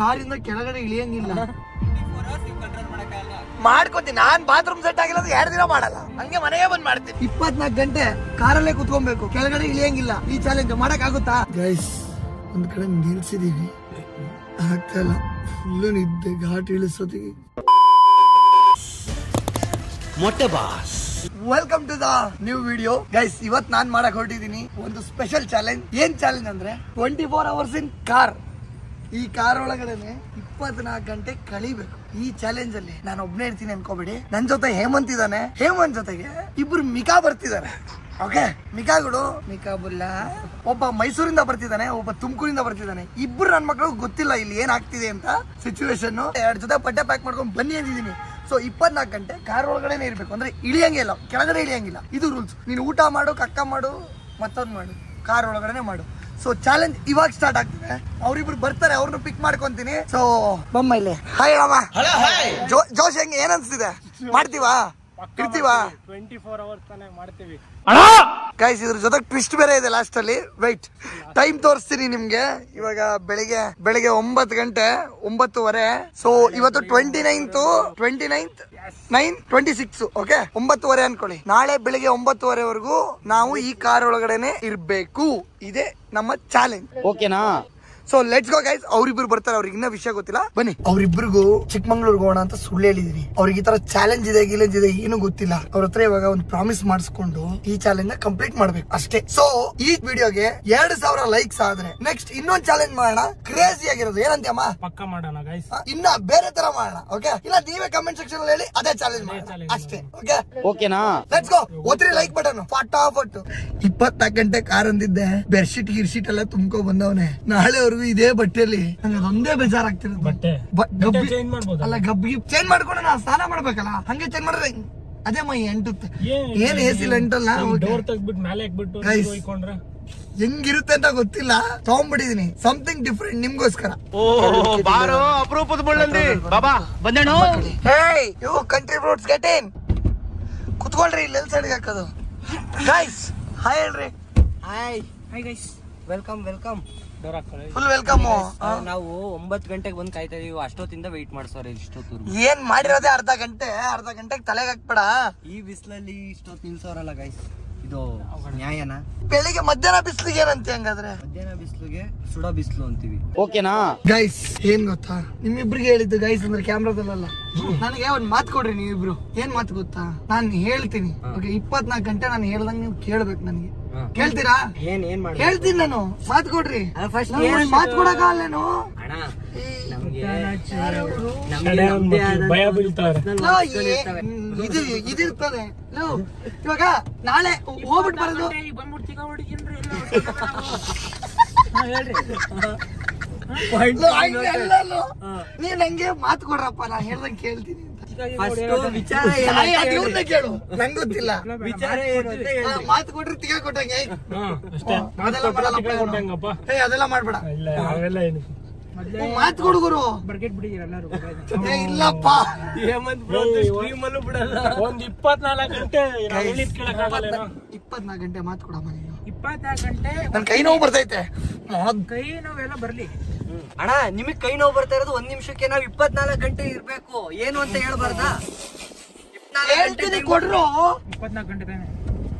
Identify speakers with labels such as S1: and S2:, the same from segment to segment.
S1: ಕಾರಿಂದ ಕೆಳಗಡೆ ಇಳಿಯಂಗಿಲ್ಲ ಮಾಡ್ಕೋತೀನಿ ನಾನ್ bathroom set ಆಗಿಲ್ಲ 2 ದಿನ ಮಾಡಲ್ಲ ಹಂಗೆ ಮನೆಗೆ ಬಂದ್ ಮಾಡ್ತೀನಿ 24 ಗಂಟೆ ಕಾರಲ್ಲೇ ಕುತ್ಕೊಬೇಕು ಕೆಳಗಡೆ ಇಳಿಯಂಗಿಲ್ಲ ಈ ಚಾಲೆಂಜ್ ಮಾಡಕ್ ಆಗುತ್ತಾ ಗೈಸ್ ಒಂದ್ ಕಡೆ ನಿಲ್ಸಿದೀವಿ ಆಗ್ತಾ ಇಲ್ಲ ಫುಲ್ಲು ನಿದ್ದೆ ಘಾಟ್ ಇಳಿಸೋದಿಗೆ ಮೊಟ್ಟೆ boss welcome to the new video guys ಇವತ್ ನಾನ್ ಮಾಡಕ್ ಹೊರಟಿದೀನಿ ಒಂದು ಸ್ಪೆಷಲ್ ಚಾಲೆಂಜ್ ಏನ್ ಚಾಲೆಂಜ್ ಅಂದ್ರೆ 24 hours ಇನ್ ಕಾರ್ ಈ ಕಾರ್ ಒಳಗಡೆನೆ 24 ಗಂಟೆ ಕಳಿಬೇಕು ಈ ಚಾಲೆಂಜ್ ಅಲ್ಲಿ ನಾನು ಒಬ್ನೇ ಇರ್ತೀನಿ ಅನ್ಕೋಬೇಡಿ ನನ್ ಜೊತೆ ಹೇಮಂತ್ ಇದ್ದಾನೆ ಹೇಮಂತ್ ಜೊತೆಗೆ ಇಬ್ರು ಮಿಕಾ ಬರ್ತಿದ್ದಾರೆ ಓಕೆ ಮಿಕಾಗಳು ಮಿಕಾಬುಲ್ಲಾ ಒಬ್ಬ ಮೈಸೂರಿಂದ ಬರ್ತಿದ್ದಾನೆ ಒಬ್ಬ ತುಮಕೂರಿಂದ ಬರ್ತಿದ್ದಾನೆ ಇಬ್ರು ನನ್ ಮಕ್ಳು ಗೊತ್ತಿಲ್ಲ ಇಲ್ಲಿ ಏನ್ ಆಗ್ತಿದೆ ಅಂತ ಸಿಚುವೇಶನ್ 2 ಜೊತೆ ಬಟ್ಟೆ ಪ್ಯಾಕ್ ಮಾಡ್ಕೊಂಡು ಬನ್ನಿ ಅಂದಿದ್ದೀನಿ ಸೊ 24 ಗಂಟೆ ಕಾರ್ ಒಳಗಡೆನೆ ಇರ್ಬೇಕು ಅಂದ್ರೆ ಇಳಿಯಂಗಿಲ್ಲ ಕೆಳಗಡೆ ಇಳಿಯಂಗಿಲ್ಲ ಇದು ರೂಲ್ಸ್ ನೀನು ಊಟ ಮಾಡು ಕಕ್ಕ ಮಾಡು ಮತ್ತೊಂದು ಮಾಡು ಕಾರ್ ಒಳಗಡೆ ಮಾಡು ಸೊ ಚಾಲೆಂಜ್ ಇವಾಗ ಸ್ಟಾರ್ಟ್ ಆಗ್ತಿದೆ ಅವ್ರಿಬ್ರು ಬರ್ತಾರೆ ಅವ್ರನ್ನ ಪಿಕ್ ಮಾಡ್ಕೊಂತೀನಿ ಸೊ ಬಮ್ಮ ಇಲ್ಲಿ ಹಾಯ್ ಅಮ್ಮ ಜೋಶ್ ಹೆಂಗೆ ಏನ್ ಅನ್ಸ್ತಿದೆ ಮಾಡ್ತೀವಾ ಇರ್ತೀವಾ
S2: 24 hours ತಾನೇ ಮಾಡ್ತೀವಿ
S1: ಗೈಸ್ ಇದ್ರ ಜೊತೆ ಟ್ವಿಸ್ಟ್ ಬೇರೆ ಇದೆ ಲಾಸ್ಟ್ ಅಲ್ಲಿ ವೈಟ್ ಟೈಮ್ ತೋರಿಸ್ತೀನಿ ನಿಮ್ಗೆ ಇವಾಗ ಬೆಳಿಗ್ಗೆ 9 ಗಂಟೆ 9:30 ಸೊ ಇವತ್ತು 26 ಓಕೆ 9:30 ಅನ್ಕೊಳ್ಳಿ ನಾಳೆ ಬೆಳಿಗ್ಗೆ 9:30 ವರೆಗೂ ನಾವು ಈ ಕಾರ್ ಒಳಗಡೆನೆ ಇರ್ಬೇಕು ಇದೇ ನಮ್ಮ ಚಾಲೆಂಜ್ ಓಕೆನಾ ಸೊ ಲೆಟ್ಸ್ ಗೋ ಗೈಸ್ ಅವ್ರಿಬ್ರು ಬರ್ತಾರೆ ಅವ್ರಿಗೆ ಇನ್ನ ವಿಷಯ ಗೊತ್ತಿಲ್ಲ ಬನ್ನಿ ಅವ್ರಿಬ್ರಿಗೂ ಚಿಕ್ಕಮಂಗ್ಳೂರ್ಗೆ ಹೋಗೋಣ ಅಂತ ಸುಳ್ಳು ಹೇಳಿದೀನಿ ಅವ್ರಿಗೆ ಈ ತರ ಚಾಲೆಂಜ್ ಇದೆ ಗಿಲೆಂಜ್ ಇದೆ ಏನು ಗೊತ್ತಿಲ್ಲ ಅವ್ರ ಹತ್ರ ಇವಾಗ ಒಂದು ಪ್ರಾಮಿಸ್ ಮಾಡಿಸ್ಕೊಂಡು ಈ ಚಾಲೆಂಜ್ ನ ಕಂಪ್ಲೀಟ್ ಮಾಡ್ಬೇಕು ಅಷ್ಟೇ ಸೊ ಈ ವಿಡಿಯೋಗೆ 2000 ಲೈಕ್ಸ್ ಆದ್ರೆ ನೆಕ್ಸ್ಟ್ ಇನ್ನೊಂದು ಚಾಲೆಂಜ್ ಮಾಡೋಣ ಕ್ರೇಜಿ ಆಗಿರೋದು ಏನಂತೀಯಮ್ಮ
S2: ಪಕ್ಕ ಮಾಡೋಣ ಗೈಸ್
S1: ಇನ್ನ ಬೇರೆ ತರ ಮಾಡೋಣ ಓಕೆ ಇಲ್ಲ ನೀವೇ ಕಮೆಂಟ್ ಸೆಕ್ಷನ್ ಅಲ್ಲಿ ಹೇಳಿ ಅದೇ ಚಾಲೆಂಜ್ ಮಾಡೋಣ ಅಷ್ಟೇ ಓಕೆ ಓಕೆನಾ ಲೆಟ್ಸ್ ಗೋ ಒತ್ರಿ ಲೈಕ್ ಬಟನ್ ಫಟಾಫಟ್ 24 ಗಂಟೆ ಕಾರ್ ಅಂದಿದ್ದೆ ಬೆಡ್ಶೀಟ್ ಗಿರ್ಶೀಟ್ ಎಲ್ಲ ತುಂಬ್ಕೊ ಬಂದವನೆ ನಾಳೆ ಇದೇ ಬಟ್ಟೆಯಲ್ಲಿ ಒಂದೇ ಬೇಜಾರಾಗ್ತಿರೋದು
S2: ಬಟ್ಟೆ
S1: ಅಲ್ಲ ಗಬ್ಬಿಗೆ ಚೇಂಜ್ ಮಾಡ್ಕೊಂಡು ನಾ ಸ್ನಾನ ಮಾಡ್ಬೇಕಲ್ಲ ಹಂಗೆ ಚೇಂಜ್ ಮಾಡಿದ್ರೆ ಅದೇ ಮೈ ಎಂಟುತ್ತೆ ಏನ್ ಎಸಿಲ್ ಎಂಟಲ್ಲ ಹೆಂಗಿರುತ್ತೆ ಅಂತ ಗೊತ್ತಿಲ್ಲ ತಗೊಂಡ್ಬಿಟ್ಟಿದೀನಿ ಸಮಥಿಂಗ್ ಡಿಫ್ರೆಂಟ್ ನಿಮ್ಗೋಸ್ಕರ ಕಂಟ್ರಿ ರೋಡ್ಸ್ ಗೆಟ್ ಇನ್ ಕುತ್ಕೊಳ್ರಿ ಇಲ್ಲಿ ಸೈಡ್ಗೆ ಹಾಕೋದು ಗೈಸ್ ಹಾಯ್ ಹೇಳ್ರಿ
S3: hi guys welcome
S1: full welcome
S3: ನಾವು 9 ಗಂಟೆಗೆ ಬಂದು ಕಾಯ್ತಾ ಇದೀವಿ ಅಷ್ಟೊತ್ತಿಂದ ವೆಯ್ಟ್ ಮಾಡ್ಸೋರೆ ಇಷ್ಟೊತ್ತು
S1: ಏನ್ ಮಾಡಿರೋದೇ ಅರ್ಧ ಗಂಟೆಗೆ ತಲೆಗೆ ಹಾಕ್ಬೇಡ
S3: ಈ ಬಿಸಿಲಲ್ಲಿ ಇಷ್ಟೊತ್ತು ನಿಲ್ಸೋರಲ್ಲ ಗೈಸ್ ಇದು ನ್ಯಾಯನಾ
S1: ಬೆಳಿಗ್ಗೆ ಮಧ್ಯಾಹ್ನ ಬಿಸ್ಲಿಗೆ ಏನಂತ ಹಂಗಾದ್ರೆ
S3: ಮಧ್ಯಾಹ್ನ ಬಿಸಿಲಿಗೆ ಸುಡೋ ಬಿಸಿಲು ಅಂತೀವಿ
S1: ಓಕೆನಾ ಗೈಸ್ ಏನ್ ಗೊತ್ತಾ ನಿಮ್ಮಿಬ್ರಿಗೆ ಹೇಳಿದ್ದು ಗೈಸ್ ಅಂದ್ರೆ ಕ್ಯಾಮ್ರಾದಲ್ಲ ನನಗೆ ಒಂದ್ ಮಾತು ಕೊಡ್ರಿ ನೀವಿಬ್ರು ಏನ್ ಮಾತು ಗೊತ್ತಾ ನಾನು ಹೇಳ್ತೀನಿ ಓಕೆ 24 ಗಂಟೆ ನಾನು ಹೇಳ್ದಂಗ ನೀವು ಕೇಳ್ಬೇಕು ನನಗೆ ಕೇಳ್ತೀರಾ ಹೇಳ್ತೀನಿ ನಾನು ಮಾತು ಕೊಡ್ರಿ ಮಾತು ಕೊಡಕ್ಕಾಗಲ್ಲೇನು ಇದಿರ್ತದೆ ಇವಾಗ ನಾಳೆ ಹೋಗ್ಬಿಟ್ಟು ಬರೋದು ನೀವ್ ನಂಗೆ ಮಾತು ಕೊಡ್ರಪ್ಪ ನಾ ಹೇಳ್ದಂಗೆ ಕೇಳ್ತೀನಿ ಕೇಳು ನಂಗೆ ಗೊತ್ತಿಲ್ಲ ಮಾತು ಕೊಟ್ರೆ ತಿಗ ಕೊಟ್ಟಂಗೆ ಅದೆಲ್ಲ ಮಾಡ್ಬೇಡ ಮಾತು ಕೊಡುಗರು ಇಲ್ಲಪ್ಪ
S2: ಒಂದ್ 24 ಗಂಟೆ
S1: 24 ಗಂಟೆ ಮಾತು ಕೊಡಮ್ಮ ನೀನು
S2: 24 ಗಂಟೆ
S1: ನನ್ ಕೈ ನೋವು ಬರ್ತೈತೆ
S2: ಕೈ ನೋವೆಲ್ಲ ಬರ್ಲಿ
S3: ಅಣ್ಣ ನಿಮಗ್ ಕೈ ನೋವು ಬರ್ತಾ ಇರೋದು 1 ನಿಮಿಷಕ್ಕೆ ನಾವ್ 24 ಗಂಟೆ ಇರ್ಬೇಕು ಏನು ಅಂತ ಹೇಳ್ಬಾರ್ದಾ
S1: ಹೇಳ್ತೀನಿ ಕೊಡ್ರು
S2: 24 ಗಂಟೆ ತಾನೆ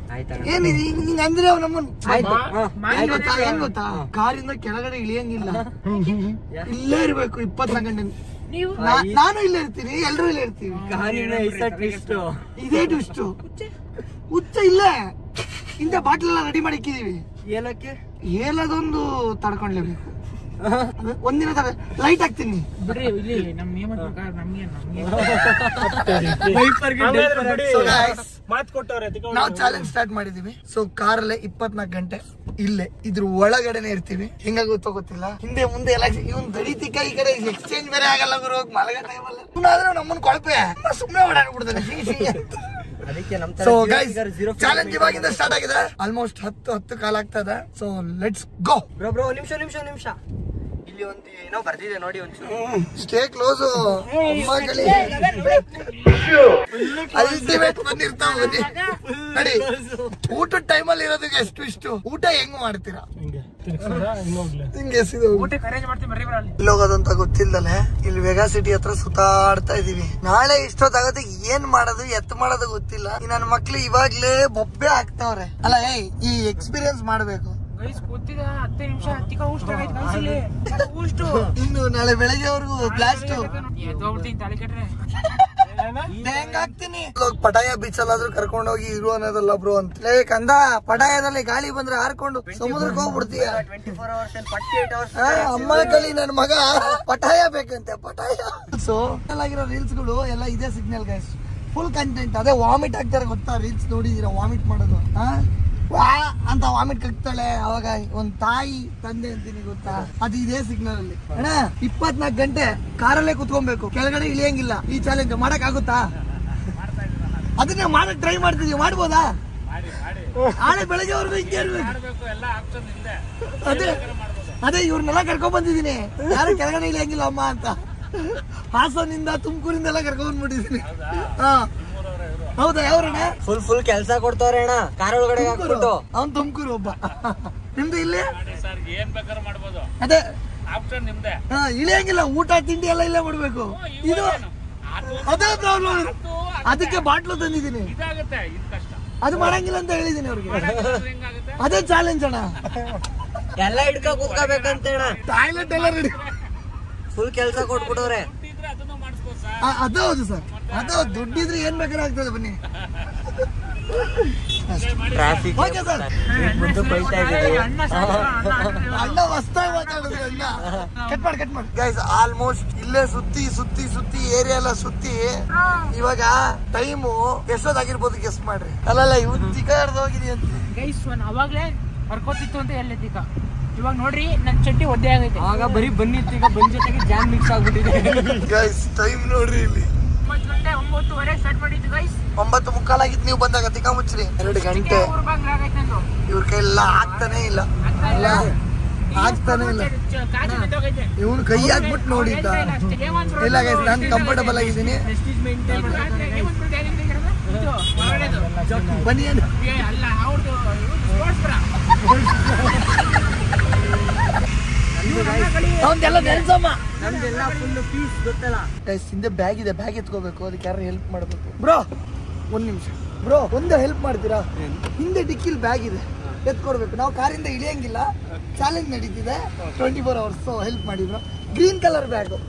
S1: ಏನಿದೆ ಹಿಂಗ ಅಂದ್ರೆ ನಮ್ಮನ್ ಏನ್ ಗೊತ್ತಾ ಕಾರಿಂದ ಕೆಳಗಡೆ ಇಳಿಯಂಗಿಲ್ಲ ಇಲ್ಲೇ ಇರ್ಬೇಕು 24 ಗಂಟೆ ನಾನು ಇಲ್ಲೇ ಇರ್ತೀನಿ ಎಲ್ರು ಇಲ್ಲೇ ಇರ್ತೀವಿ ಇದೇ ಟ್ವಿಸ್ಟ್ ಹುಚ್ಚ ಇಲ್ಲೇ ಇಂಥ ಬಾಟ್ಲ್ ಎಲ್ಲ ರೆಡಿ ಮಾಡಿ ಇಕ್ಕಿದೀವಿ ಹೇಳೋದೊಂದು ತಡ್ಕೊಂಡ್ಲೇಬೇಕು ಒಂದಿನ ಲೈಟ್ ಹಾಕ್ತೀನಿ
S2: ಬಿಡ್ರಿ ಇಲ್ಲಿ ನಮ್ ನಿಯಮ ನಮ್ಗೆ
S1: ನಾವು ಚಾಲೆಂಜ್ ಸ್ಟಾರ್ಟ್ ಮಾಡಿದೀವಿ ಸೊ ಕಾರಲ್ಲೇ 24 ಗಂಟೆ ಇಲ್ಲೇ ಇದ್ರ ಒಳಗಡೆನೆ ಇರ್ತೀವಿ ಹೆಂಗಾಗುತ್ತೋ ಗೊತ್ತಿಲ್ಲ ಹಿಂದೆ ಮುಂದೆ ಎಲ್ಲ ಇವನ್ ದಡಿತಿಕ ಈ ಕಡೆ ಎಕ್ಸ್ಚೇಂಜ್ ಬೇರೆ ಆಗಲ್ಲ ಗುರು ಮಲಗ ಟೈಮಲ್ಲ ಇವ್ನಾದ್ರೂ ನಮ್ಮನ್ ಕೊಳಪೆ ಸುಮ್ಮನೆ ಓಡಾಡ್ಬಿಡ್ತಾನೆ ಸೊ ಗೈಸ್ ಚಾಲೆಂಜ್ ಇವಾಗಿಂದ ಸ್ಟಾರ್ಟ್ ಆಗಿದೆ ಆಲ್ಮೋಸ್ಟ್ 10 ಕಾಲ ಆಗ್ತದೆ ಸೊ ಲೆಟ್ಸ್ ಗೋ
S3: ಬ್ರೋ ನಿಮಿಷ ಇಲ್ಲಿ ಒಂದು ಏನೋ ಬರ್ದಿದೆ ನೋಡಿ ಒಂಚೂರು
S1: ಸ್ಟೇ ಕ್ಲೋಸ್ ಅಲ್ಟಿಮೇಟ್ ಬಂದಿರ್ತಾವ ನೋಡಿ ಊಟದ ಟೈಮಲ್ಲಿ ಇರೋದಕ್ಕೆ ಎಷ್ಟು ಊಟ ಹೆಂಗ್ ಮಾಡ್ತೀರಾ ಹಿಂಗೆ ಸೀದಾ ಹೋಗು.
S2: ಊಟಕ್ಕೆ ಅರೇಂಜ್ ಮಾಡ್ತೀನಿ ಬರ್ರಿ ಬರಲ್ಲ.
S1: ಎಲ್ಲಿ ಹೋಗೋದಂತ ಗೊತ್ತಿಲ್ಲದೆ ಇಲ್ಲಿ ವೆಗಾ ಸಿಟಿ ಹತ್ರ ಸುತ್ತಾಡ್ತಾ ಇದೀವಿ. ನಾಳೆ ಇಷ್ಟೊತ್ತಾಗತ್ತೆ ಏನ್ ಮಾಡೋದು ಎತ್ ಮಾಡೋದು ಗೊತ್ತಿಲ್ಲ. ನನ್ನ ಮಕ್ಳು ಇವಾಗ್ಲೇ ಬೊಬ್ಬೆ ಆಗ್ತಾವ್ರೆ. ಅಲ್ಲ ಈ ಎಕ್ಸ್ಪೀರಿಯನ್ಸ್ ಮಾಡ್ಬೇಕು.
S2: ಗೈಸ್ ಕೂತಿದ 10 ನಿಮಿಷ ಹತ್ತಿಕ ಊಷ್ಟ ಆಗೈತೆ ಗೈಸ್ ಇಲ್ಲಿ. ಊಷ್ಟು
S1: ಇನ್ನು ನಾಳೆ ಬೆಳಗ್ಗೆವರೆಗೂ ಬ್ಲಾಸ್ಟ್
S2: ಎದ್ದೋಗ್ಬಿಡ್ತೀನಿ ತಾಳಿ ಕಟ್ರೆ.
S1: ಹೆಂಗಾಗ್ತೀನಿ. ಪಟಾಯ ಬೀಚ್ ಅಲ್ಲಾದ್ರೂ ಕರ್ಕೊಂಡು ಹೋಗಿ ಇರು ಅನ್ನೋದಲ್ಲ ಬ್ರೋ ಅಂತ. ಕಂದ ಪಟಾಯದಲ್ಲಿ ಗಾಳಿ ಬಂದ್ರೆ ಹಾರ್ಕೊಂಡು ಸಮುದ್ರಕ್ಕೆ ಹೋಗ್ಬಿಡ್ತೀಯ.
S3: 24 hours and 48 hours.
S1: ಅಮ್ಮನ ಕಲಿ ನನ್ ಮಗ ಪಟಾಯ ಬೇಕಂತೆ ಪಟಾಯ. ಸೊ ಆಗಿರೋ ರೀಲ್ಸ್ ಗಳು ಎಲ್ಲ ಇದೇ ಸಿಗ್ನಲ್ ಗೈಸ್. Full content. ಅದೇ ವಾಮಿಟ್ ಆಗ್ತಾರೆ ಗೊತ್ತಾ ರೀಲ್ಸ್ ನೋಡಿದೀರಾ ವಾಮಿಟ್ ಮಾಡೋದು. ವಾ ಅಂತ ವಾಮಿಟ್ ಕಕ್ತಾಳೆ. ಅವಾಗ ಒಂದ್ ತಾಯಿ ತಂದೆ ಅಂತೀನಿ ಗೊತ್ತಾ, ಅದು ಇದೇ ಸಿಗ್ನಲ್ ಅಲ್ಲಿ. ಅಣ್ಣ 24 ಗಂಟೆ ಕಾರಲ್ಲೇ ಕುತ್ಕೊಬೇಕು, ಕೆಳಗಡೆ ಇಳಿಯಂಗಿಲ್ಲ. ಈ ಚಾಲೆಂಜ್ ಮಾಡಕ್ ಆಗುತ್ತಾ? ಅದನ್ನ ಮಾಡಕ್ ಟ್ರೈ ಮಾಡ್ತಿದೀವಿ, ಮಾಡ್ಬೋದಾ? ನಾಳೆ ಬೆಳಗ್ಗೆವರೆಗೂ ಹಿಂಗೆ ಅದೇ ಇವ್ರನ್ನೆಲ್ಲ ಕರ್ಕೊಂಡ್ ಬಂದಿದೀನಿ. ಯಾರು ಕೆಳಗಡೆ ಇಳಿಯಂಗಿಲ್ಲ ಅಮ್ಮ ಅಂತ. ಹಾಸನಿಂದ ತುಮಕೂರಿಂದ ಎಲ್ಲ ಕರ್ಕೊಂಡ್ ಬಂದ್ಬಿಟ್ಟಿದೀನಿ. ಹೌದಾ? ಯಾವ್ರಣ್ಣ?
S3: ಫುಲ್ ಕೆಲಸ ಕೊಡ್ತಾವ್ರೆ ಅಣ್ಣ ಕಾರ್ ಒಳಗಡೆ ಹಾಕ್ಬಿಟ್ಟು.
S1: ಅವ್ನ್ ತುಮಕೂರು ಒಬ್ಬ. ನಿಮ್ದು ಇಲ್ಲಿ ಅದೇ ಇಳಿಯಂಗಿಲ್ಲ. ಊಟ ತಿಂಡಿ ಎಲ್ಲ ಇಲ್ಲೇ ಮಾಡ್ಬೇಕು. ಇದು ಅದೇ ಪ್ರಾಬ್ಲಮ್. ಅದಕ್ಕೆ ಬಾಟ್ಲು ತಂದಿದ್ದೀನಿ. ಅದು ಮಾಡಂಗಿಲ್ಲ ಅಂತ ಹೇಳಿದೀನಿ ಅವ್ರಿಗೆ. ಅದೇ ಚಾಲೆಂಜ್ ಅಣ್ಣ.
S3: ಎಲ್ಲ ಹಿಡ್ಕ ಕೂತ್ಕೋಬೇಕಂತ ಅಣ್ಣ.
S1: ಟಾಯ್ಲೆಟ್ ಎಲ್ಲ ರೆಡಿ.
S3: ಫುಲ್ ಕೆಲಸ ಕೊಟ್ಬಿಟ್ಟವ್ರೆ.
S1: ಅದು ಹೌದು ಸರ್. ಅದು ದುಡ್ಡಿದ್ರೆ ಏನ್ ಬೇಕಾದ್ರೆ ಆಗ್ತದೆ. ಬನ್ನಿ
S3: ಟ್ರಾಫಿಕ್
S1: ಓಕೆ ಸರ್. ಅಣ್ಣ ಹೊಸ್ತಾಗಿ ಮಾತಾಡಿದ್ರು. ಅಣ್ಣ ಕಟ್ ಮಾಡಿ ಗೈಸ್. ಆಲ್ಮೋಸ್ಟ್ ಇಲ್ಲೇ ಸುತ್ತಿ ಏರಿಯಾ ಎಲ್ಲ ಸುತ್ತಿ ಇವಾಗ ಟೈಮು ಎಷ್ಟೊತ್ತಾಗಿರ್ಬೋದು ಗೆಸ್ ಮಾಡ್ರಿ. ಅಲ್ಲಲ್ಲ ಇವತ್ತು ಚಿಕ್ಕ ಹೋಗಿದಿ ಅಂತ
S2: ಗೈಸ್. ಅವಾಗ್ಲೇ ಹರ್ಕೋತಿತ್ತು ಅಂತ ಹೇಳಿದ್ದ. ಇವಾಗ ನೋಡ್ರಿ ನನ್ ಚಟ್ಟಿ ಒದ್ದೆ ಆಗೈತೆ.
S3: ಆಗ ಬರೀ ಬನ್ನಿತ್ತು, ಈಗ ಬಂದ್ ಜೊತೆಗೆ ಜಾಮ್ ಮಿಕ್ಸ್ ಆಗ್ಬಿಟ್ಟಿದೆ.
S1: ಗೈಸ್ ಟೈಮ್ ನೋಡ್ರಿ ಇಲ್ಲಿ
S2: 9:30 ಸ್ಟಾರ್ಟ್ ಮಾಡಿದ್ದು ಗೈಸ್.
S1: 9:45 ಆಗಿತ್ತು ನೀವು ಬಂದಾಗ. ತಿಕ್ಕ ಮುಚ್ಚ್ರಿ 2 ಗಂಟೆ. ಇವ್ರ ಕೈಯೆಲ್ಲ ಆಗ್ತಾನೆ ಇಲ್ಲ. ಇವನು ಕೈ ಹಾಕ್ಬಿಟ್ಟು ನೋಡಿದ್ದ. ಇಲ್ಲ ಗೈಸ್ ನಾನು ಕಂಫರ್ಟಬಲ್ ಆಗಿದ್ದೀನಿ. ಬನ್ನಿ ಅವಂದೆಲ್ಲ ನೆನ್ಸಮ್ಮ.
S3: ನಮ್ದೆಲ್ಲ ಫುಲ್ ಪೀಸ್ ಗೊತ್ತಲ್ಲ
S1: ಗೈಸ್. ಹಿಂದೆ ಬ್ಯಾಗ್ ಇದೆ, ಬ್ಯಾಗ್ ಎತ್ಕೋಬೇಕು. ಅದಕ್ಕೆ ಯಾರು ಹೆಲ್ಪ್ ಮಾಡ್ಬೇಕು ಬ್ರೋ? 1 ನಿಮಿಷ ಬ್ರೋ, ಒಂದು ಹೆಲ್ಪ್ ಮಾಡ್ತೀರಾ? ಹಿಂದೆ ಡಿಕ್ಕಿಲ್ ಬ್ಯಾಗ್ ಇದೆ, ಎತ್ಕೊಡ್ಬೇಕು. ನಾವು ಕಾರಿಂದ ಇಳಿಯಂಗಿಲ್ಲ. ಚಾಲೆಂಜ್ ನಡೀತಿದೆ 24 hours. ಸೊ ಹೆಲ್ಪ್ ಮಾಡಿ ಬ್ರೋ. Green colour bag.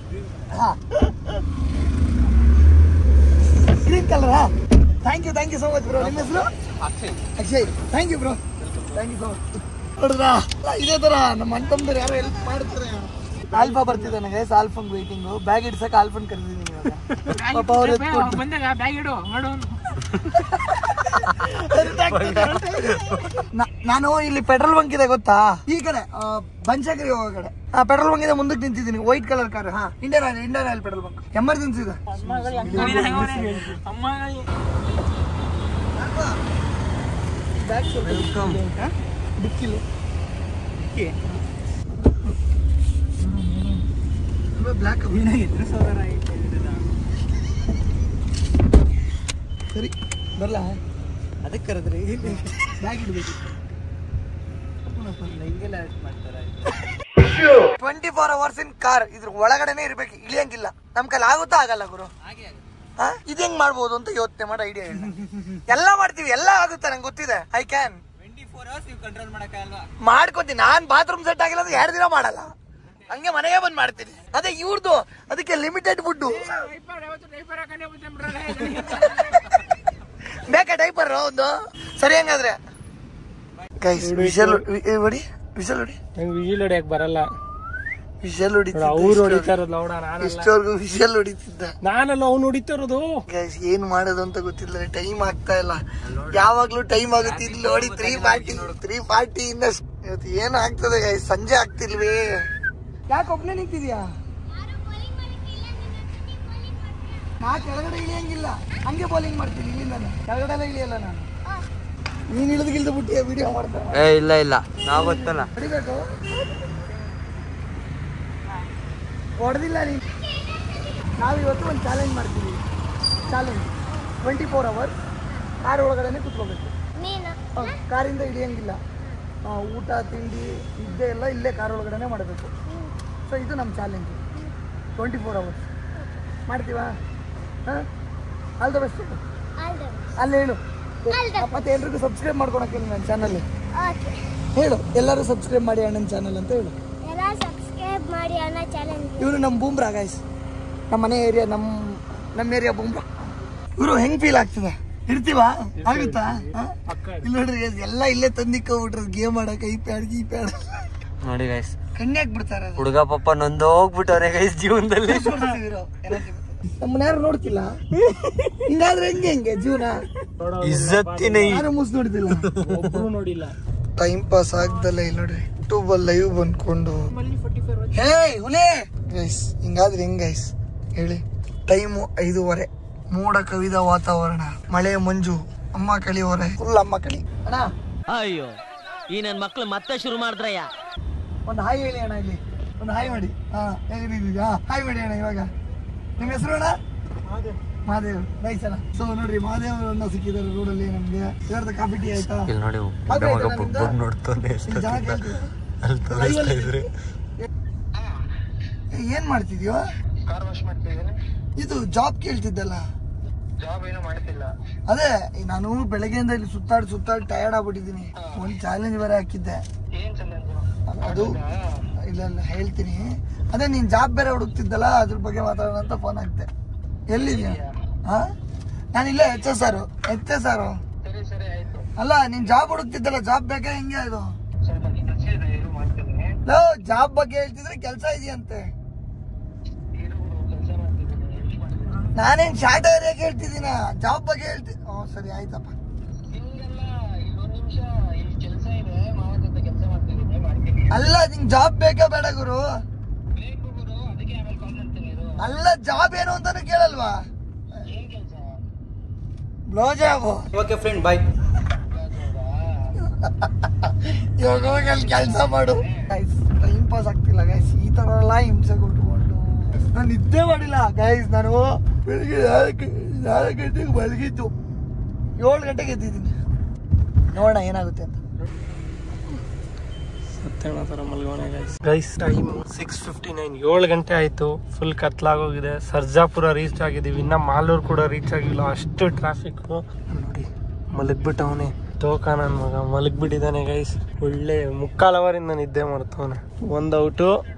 S1: ಹಾ green colour. Thank you so much bro. ನಿಮ್ಮ ಹೆಸರು? Akshay. Thank you bro. Thank you so much. ನೋಡಿದ್ರಾ ಇದೇ ತರ ನಮ್ಮ ಅಣ್ತಮ್ಮರು ಯಾರು ಹೆಲ್ಪ್ ಮಾಡ್ತಾರೆ. ಆಲ್ಫಾ ಬರ್ತಿದ್ದಾನೆ ಗೈಸ್. ಆಲ್ಫನ್ ವೈಟಿಂಗ್. ಬ್ಯಾಗ್ ಇಡ್ಸಕ್ಕೆ ಆಲ್ಫನ್ ಕರೆದಿದ್ದೀನಿ ಪಾಪ. ಅವ್ರು
S2: ಬಂದಾಗ ಬ್ಯಾಗ್ ಇಡು ಮಾಡು.
S1: ನಾನು ಇಲ್ಲಿ ಪೆಟ್ರೋಲ್ ಬಂಕ್ ಇದೆ ಗೊತ್ತಾ? ಈ ಕಡೆ ಬನಶಂಕರಿ ಹೋಗೋ ಕಡೆ. ಪೆಟ್ರೋಲ್ ಬಂಕ್ ಇದೆ, ಮುಂದಕ್ಕೆ ನಿಂತಿದ್ದೀನಿ. White colour car. Indian oil petrol bunk. Emergency ಇದೆ. ಡಿಕ್ಕಿಲಿ ಬ್ಲಾಕ್ ಸರಿ ಬರಲ್ಲ.
S3: ಅದಕ್ಕೆ ಕರೆದ್ರಿ
S1: ಬ್ಯಾಗ್ ಇಡ್ಬೇಕು. 24 hours ಇನ್ ಕಾರ್. ಇದ್ರ ಒಳಗಡೆನೆ ಇರ್ಬೇಕು, ಇಳಿಯಂಗಿಲ್ಲ. ನಮ್ ಕೈಲಿ ಆಗುತ್ತಾ ಆಗಲ್ಲ ಗುರು? ಇದು ಹೆಂಗ್ ಮಾಡ್ಬೋದು ಅಂತ ಯೋಚನೆ ಮಾಡೋ ಐಡಿಯಾ ಇಲ್ಲ. ಎಲ್ಲ ಮಾಡ್ತೀವಿ, ಎಲ್ಲ ಆಗುತ್ತೆ, ನಂಗೆ ಗೊತ್ತಿದೆ. ಐ ಕ್ಯಾನ್
S3: 24 hours ನೀವು ಕಂಟ್ರೋಲ್ ಮಾಡಕ್ಕಾಗಲ್ವಾ?
S1: ಮಾಡ್ಕೊತೀನಿ. ನಾನ್ ಬಾತ್ರೂಮ್ ಸೆಟ್ ಆಗಿಲ್ಲ ಅಂದ್ರೆ 2 ದಿನ ಮಾಡಲ್ಲ. ಹಂಗೆ ಮನೆಗೆ ಬಂದ್ ಮಾಡ್ತೀನಿ. ಅದೇ ಇವ್ರದ್ದು ಅದಕ್ಕೆ ಲಿಮಿಟೆಡ್ ಫುಡ್ ಬೇಕಾ ಡೈಪರ್ ಒಂದು. ಸರಿ ಹಂಗಾದ್ರೆ ವಿಷಲ್ ಹೊಡಿ. ವಿಷಲ್ ಹೊಡಿ.
S2: ವಿಜಿಲ್ ಹೊಡಿಯಕ್ ಬರಲ್ಲ.
S1: ವಿಷಲ್ ಹೊಡಿತಿದ್ದ.
S2: ಅವ್ರು ಹೊಡಿತಾ ಇರೋದು ಲೌಡ.
S1: ಇಷ್ಟವರೆಗೂ ವಿಷಲ್ ಹೊಡಿತಿದ್ದ.
S2: ನಾನಲ್ಲ ಅವ್ನು ಹೊಡಿತಾ ಇರೋದು.
S1: ಗೈಸ್ ಏನ್ ಮಾಡೋದು ಅಂತ ಗೊತ್ತಿಲ್ಲ. ಟೈಮ್ ಆಗ್ತಾ ಇಲ್ಲ. ಯಾವಾಗ್ಲೂ ಟೈಮ್ ಆಗುತ್ತೆ. ಇಲ್ಲಿ ನೋಡಿ 3:40 ಇಂದ ಇವತ್ತು ಏನ್ ಆಗ್ತದೆ ಗೈಸ್? ಸಂಜೆ ಆಗ್ತಿಲ್ವೇ? ಯಾಕೆ ಒಬ್ನೇ ನಿಂತಿದ್ಯಾ? ನಾ ಕೆಳಗಡೆ ಇಳಿಯಂಗಿಲ್ಲ. ಹಂಗೆ ಬೌಲಿಂಗ್ ಮಾಡ್ತೀನಿ ಇಲ್ಲಿಂದ. ಕೆಳಗಡೆ ಎಲ್ಲ ಇಳಿಯಲ್ಲ ನಾನು. ನೀನ್ ಇಳಿದು ಬಿಟ್ಟು ವಿಡಿಯೋ ಮಾಡ್ತಾರೆ.
S3: ಇಲ್ಲ ನಾವು ಗೊತ್ತಲ್ಲ.
S1: ಹೊಡಿಬೇಕು. ಹೊಡೆದಿಲ್ಲ ನೀನು. ನಾವಿವತ್ತು ಒಂದು ಚಾಲೆಂಜ್ ಮಾಡ್ತೀವಿ. ಚಾಲೆಂಜ್ 24 hours ಕಾರ್ ಒಳಗಡೆನೆ ಕುತ್ಕೋಬೇಕು. ಕಾರಿಂದ ಇಳಿಯಂಗಿಲ್ಲ. ಊಟ ತಿಂಡಿ ಇದ್ದೇ ಎಲ್ಲ ಇಲ್ಲೇ ಕಾರ್ ಒಳಗಡೆ ಮಾಡಬೇಕು. ಸೊ ಇದು ನಮ್ಮ ಚಾಲೆಂಜು 24 hours ಮಾಡ್ತೀವಾ? ಹಾಂ, ಆಲ್ ದ ಬೆಸ್ಟ್. ಅಲ್ಲಿ ಹೇಳು ಮತ್ತೆ ಎಲ್ರಿಗೂ ಸಬ್ಸ್ಕ್ರೈಬ್ ಮಾಡ್ಕೊಳಕ್ಕೆ ನನ್ನ ಚಾನಲ್ ಹೇಳು. ಎಲ್ಲರೂ ಸಬ್ಸ್ಕ್ರೈಬ್ ಮಾಡಿ ಅಣ್ಣನ ಚಾನಲ್ ಅಂತ ಹೇಳು. ಇವರು ನಮ್ಮ ಬೂಮ್ರಾ ಗೈಸ್, ನಮ್ಮ ಮನೆ ಏರಿಯಾ, ನಮ್ಮ ಏರಿಯಾ ಬೂಮ್ರಾ. ಇವರು ಹೆಂಗ್ ಫೀಲ್ ಆಗ್ತದೆ? ಇರ್ತೀವಾ? ಆಗುತ್ತಾ? ಇಲ್ಲಿ ನೋಡ್ರಿ ಎಲ್ಲ ಇಲ್ಲೇ ತಂದಿಕ್ಕೋಗ್ಬಿಟ್ರೆ ಗೇಮ್ ಆಡಕ್ಕೆ ಈ ಪ್ಯಾಡ್
S3: ನೋಡಿ ಗೈಸ್,
S1: ಕಣ್ಣಾಕ್ ಬಿಡ್ತಾರೆ.
S3: ಹುಡುಗ ಪಾಪ ನೊಂದು ಹೋಗ್ಬಿಟ್ಟವ್ರೆ ಗೈಸ್ ಜೀವನದಲ್ಲಿ.
S1: ನಮ್ಮನ್ನ ಯಾರು ನೋಡ್ತಿಲ್ಲ, ಹಿಂಗಾದ್ರೆ ಹೆಂಗೆ ಜೀವನ?
S3: ಇಜ್ಜತ್ತಿನ
S1: ಯಾರು ಮುಸ್ ನೋಡ್ತಿಲ್ಲ,
S2: ಒಬ್ರು ನೋಡಿಲ್ಲ.
S1: ಟೈಮ್ ಪಾಸ್ ಆಗ್ದಲ್ಲ. ಇಲ್ಲಿ ನೋಡ್ರಿ ಯೂಟ್ಯೂಬ್ ಅಲ್ಲಿ ಲೈವ್ ಬಂದ್ಕೊಂಡು ಹೇ ಹುಲಿ ಗೈಸ್, ಹಿಂಗಾದ್ರೆ ಹೆಂಗ್ ಗೈಸ್ ಹೇಳಿ? ಟೈಮು 5:30, ಮೋಡ ಕವಿದ ವಾತಾವರಣ, ಮಳೆ ಮಂಜು, ಅಮ್ಮ ಕಳಿಯವರೆ, ಫುಲ್ ಅಮ್ಮ ಕಳಿ. ಅಣ್ಣ
S3: ಅಯ್ಯೋ, ಈ ನನ್ ಮಕ್ಳು ಮತ್ತೆ ಶುರು ಮಾಡಿದ್ರಯ್ಯ.
S1: ಒಂದು ಹಾಯ್ ಹೇಳಿ ಅಣ್ಣ, ಇಲ್ಲಿ ಒಂದು ಹಾಯ್ ಮಾಡಿ. ಹೇಗಿದ್ದೀರಾ? ಹಾಯ್ ಮಾಡಿ ಅಣ್ಣ. ಇವಾಗ ನಿಮ್ಮ ಹೆಸರು ಅಣ್ಣ? ಮಹಾದೇವ್. ನೈಸ್ ಅಣ್ಣ. ಸೊ ನೋಡ್ರಿ ಮಹಾದೇವ್ ಅಣ್ಣ ಸಿಕ್ಕಿದ್ದಾರೆ ರೋಡಲ್ಲಿ ನಮ್ಗೆ. ಇವರದ ಕಾಫಿ ಟೀ ಆಯ್ತಾ? ಏನ್ ಮಾಡ್ತಿದ್ಯೋ? ಇದು ಜಾಬ್ ಕೇಳ್ತಿದ್ದಲ್ಲ? ಅದೇ ನಾನು ಬೆಳಗ್ಗೆಯಿಂದ ಇಲ್ಲಿ ಸುತ್ತಾಡಿ ಟಯರ್ಡ್ ಆಗ್ಬಿಟ್ಟಿದ್ದೀನಿ. ಒಂದು ಚಾಲೆಂಜ್ ಬೇರೆ ಹಾಕಿದ್ದೆ. ಅದು ಇಲ್ಲ ಹೇಳ್ತೀನಿ. ಅದೇ ನೀನ್ ಜಾಬ್ ಬೇರೆ ಹುಡುಕ್ತಿದ್ದಲ್ಲ, ಅದ್ರ ಬಗ್ಗೆ ಮಾತಾಡೋಣ ಅಂತ ಫೋನ್ ಹಾಕ್ತೆ. ಎಲ್ಲಿದ್ಯಾ? ಹಾ, ನಾನಿಲ್ಲೇ HS ಆರು. ಅಲ್ಲ ನೀನ್ ಜಾಬ್ ಹುಡುಕ್ತಿದ್ದಲ್ಲ, ಜಾಬ್ ಬೇಕಾ ಹೆಂಗೆ? ಅದು ಜಾಬ್ ಬಗ್ಗೆ ಹೇಳ್ತಿದ್ರೆ ಕೆಲ್ಸ ಇದೆಯಂತೆ. ನಾನೇನ್ ಶಾರ್ಟ್ ಏರಿಯಾಗೆ ಹೇಳ್ತಿದ್ದೀನ, ಜಾಬ್ ಬಗ್ಗೆ ಹೇಳ್ತೀನಿ. ಸರಿ ಆಯ್ತಪ್ಪ. ಅಲ್ಲ ನಿಂಗ್ ಜಾಬ್ ಬೇಕಾ ಬೇಡ ಗುರು? ಅಲ್ಲ ಜಾಬ್ ಏನು ಅಂತಾನು ಕೇಳಲ್ವಾ? Blow job.
S3: Okay friend, bye.
S1: ಇವಾಗ ಹೋಗಿ ಅಲ್ಲಿ ಕೆಲಸ ಮಾಡು. ಟೈಮ್ ಪಾಸ್ ಆಗ್ತಿಲ್ಲ ಗೈಸ್, ಈ ತರ ಎಲ್ಲ ಹಿಂಸೆ ಕೊಟ್ಕೊಂಡು ನಾನು ನಿದ್ದೆ ಮಾಡಿಲ್ಲ ಗೈಸ್. ನಾನು ಬೆಳಿಗ್ಗೆ 4 ಗಂಟೆಗೆ ಮಲಗಿದ್ದು, 7 ಗಂಟೆಗೆ ಎದ್ದಿದ್ದೀನಿ. ನೋಡೋಣ ಏನಾಗುತ್ತೆ ಅಂತ.
S4: ಗೈಸ್ ಟೈಮ್ 6:59, 7 ಗಂಟೆ ಆಯ್ತು. ಫುಲ್ ಕತ್ಲಾಗೋಗಿದೆ. ಸರ್ಜಾಪುರ ರೀಚ್ ಆಗಿದೀವಿ, ಇನ್ನ ಮಾಲೂರ್ ಕೂಡ ರೀಚ್ ಆಗಿಲ್ಲ, ಅಷ್ಟು ಟ್ರಾಫಿಕ್. ನೋಡಿ ಮಲಗ್ಬಿಟ್ಟವನೆ ತೋಕ ನನ್ ಮಗ, ಮಲಗ್ಬಿಟ್ಟಿದ್ದಾನೆ ಗೈಸ್. ಒಳ್ಳೆ 3/4 ಅವರಿಂದ ನಿದ್ದೆ ಮಾಡ್ತವನೆ. 1 ಔಟು,